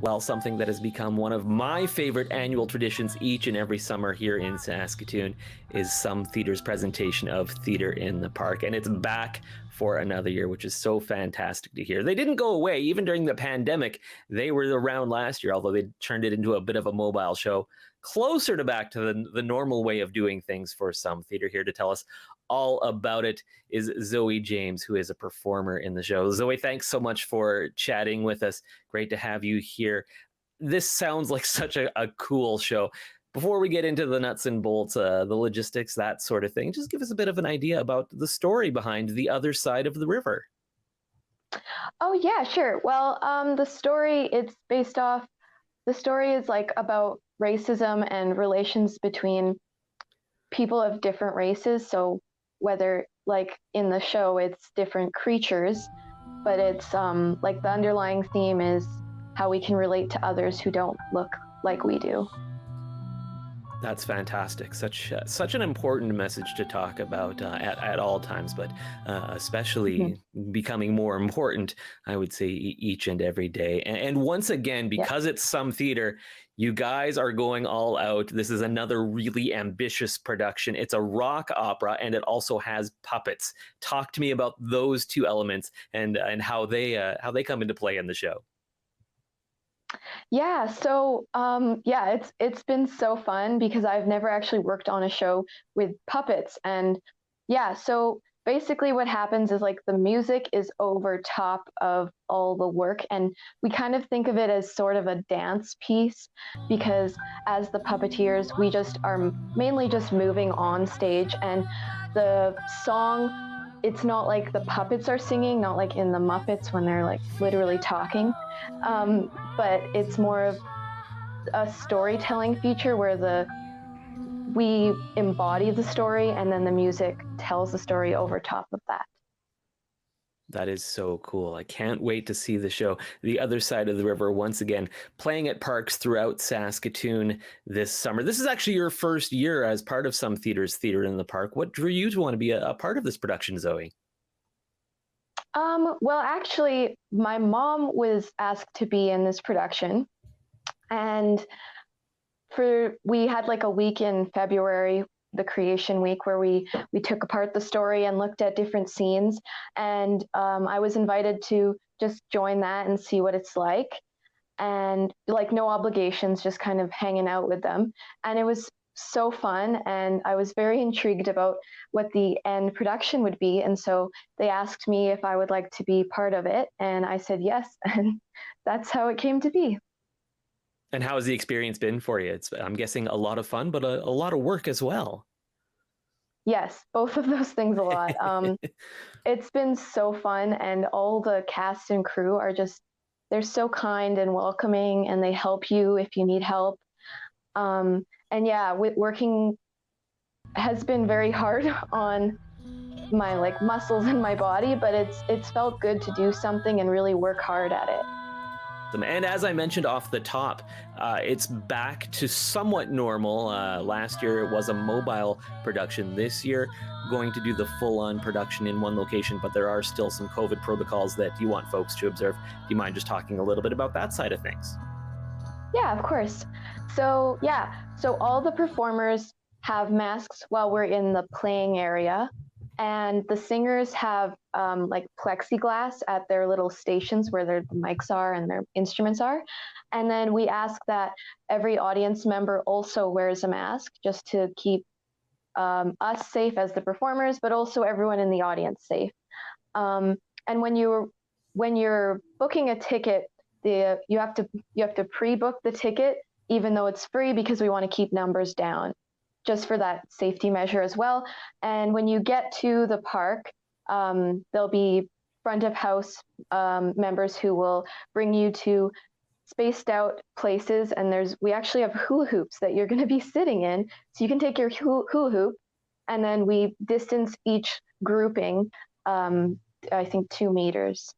Well, something that has become one of my favorite annual traditions each and every summer here in Saskatoon is Some Theatre's presentation of Theatre in the Park. And it's back for another year, which is so fantastic to hear. They didn't go away, even during the pandemic. They were around last year, although they turned it into a bit of a mobile show. Closer to back to the normal way of doing things for Some Theatre. Here to tell us all about it is Zoe James, who is a performer in the show. Zoe, thanks so much for chatting with us. Great to have you here. This sounds like such a cool show. Before we get into the nuts and bolts, the logistics, that sort of thing, just give us a bit of an idea about the story behind The Other Side of the River. Oh yeah, sure. Well, the story is like about racism and relations between people of different races. So whether like in the show it's different creatures, but it's like the underlying theme is how we can relate to others who don't look like we do. That's fantastic. Such an important message to talk about at all times, but Mhm. especially becoming more important, I would say, each and every day. And once again, Yeah. because it's Some Theatre, you guys are going all out. This is another really ambitious production. It's a rock opera, and it also has puppets. Talk to me about those two elements and how they come into play in the show. Yeah, so yeah, it's been so fun because I've never actually worked on a show with puppets. And yeah, so basically what happens is like the music is over top of all the work, and we kind of think of it as sort of a dance piece because as the puppeteers, we just are mainly just moving on stage, and the song, it's not like the puppets are singing, not like in the Muppets when they're like literally talking. But it's more of a storytelling feature where the we embody the story and then the music tells the story over top of that. That is so cool. I can't wait to see the show. The Other Side of the River, once again, playing at parks throughout Saskatoon this summer. This is actually your first year as part of Some Theatre's Theatre in the Park. What drew you to want to be a part of this production, Zoe? Well, actually, my mom was asked to be in this production, and for we had like a week in February, the creation week, where we took apart the story and looked at different scenes, and I was invited to just join that and see what it's like, and like no obligations, just kind of hanging out with them. And it was so fun. And I was very intrigued about what the end production would be. And so they asked me if I would like to be part of it. And I said yes. And that's how it came to be. And how has the experience been for you? I'm guessing a lot of fun, but a lot of work as well. Yes, both of those things a lot. It's been so fun. And all the cast and crew are just, they're so kind and welcoming, and they help you if you need help. And yeah, working has been very hard on my like muscles in my body, but it's felt good to do something and really work hard at it. And as I mentioned off the top, it's back to somewhat normal. Last year it was a mobile production. This year, going to do the full-on production in one location, but there are still some COVID protocols that you want folks to observe. Do you mind just talking a little bit about that side of things? Yeah, of course. So yeah, so all the performers have masks while we're in the playing area, and the singers have like plexiglass at their little stations where the mics are and their instruments are. And then we ask that every audience member also wears a mask just to keep us safe as the performers, but also everyone in the audience safe. Um, and when you're booking a ticket, you have to pre-book the ticket, even though it's free, because we want to keep numbers down, just for that safety measure as well. And when you get to the park, there'll be front of house members who will bring you to spaced out places, and we actually have hula hoops that you're going to be sitting in, so you can take your hula hoop, and then we distance each grouping, I think 2 meters.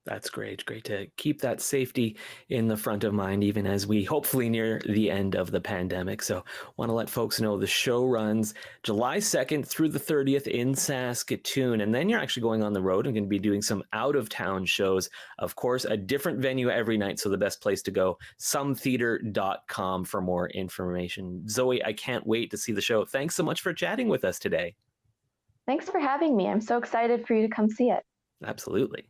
That's great. Great to keep that safety in the front of mind, even as we hopefully near the end of the pandemic. So, want to let folks know the show runs July 2nd through the 30th in Saskatoon. And then you're actually going on the road and going to be doing some out of town shows. Of course, a different venue every night. So, the best place to go, sometheater.com for more information. Zoe, I can't wait to see the show. Thanks so much for chatting with us today. Thanks for having me. I'm so excited for you to come see it. Absolutely.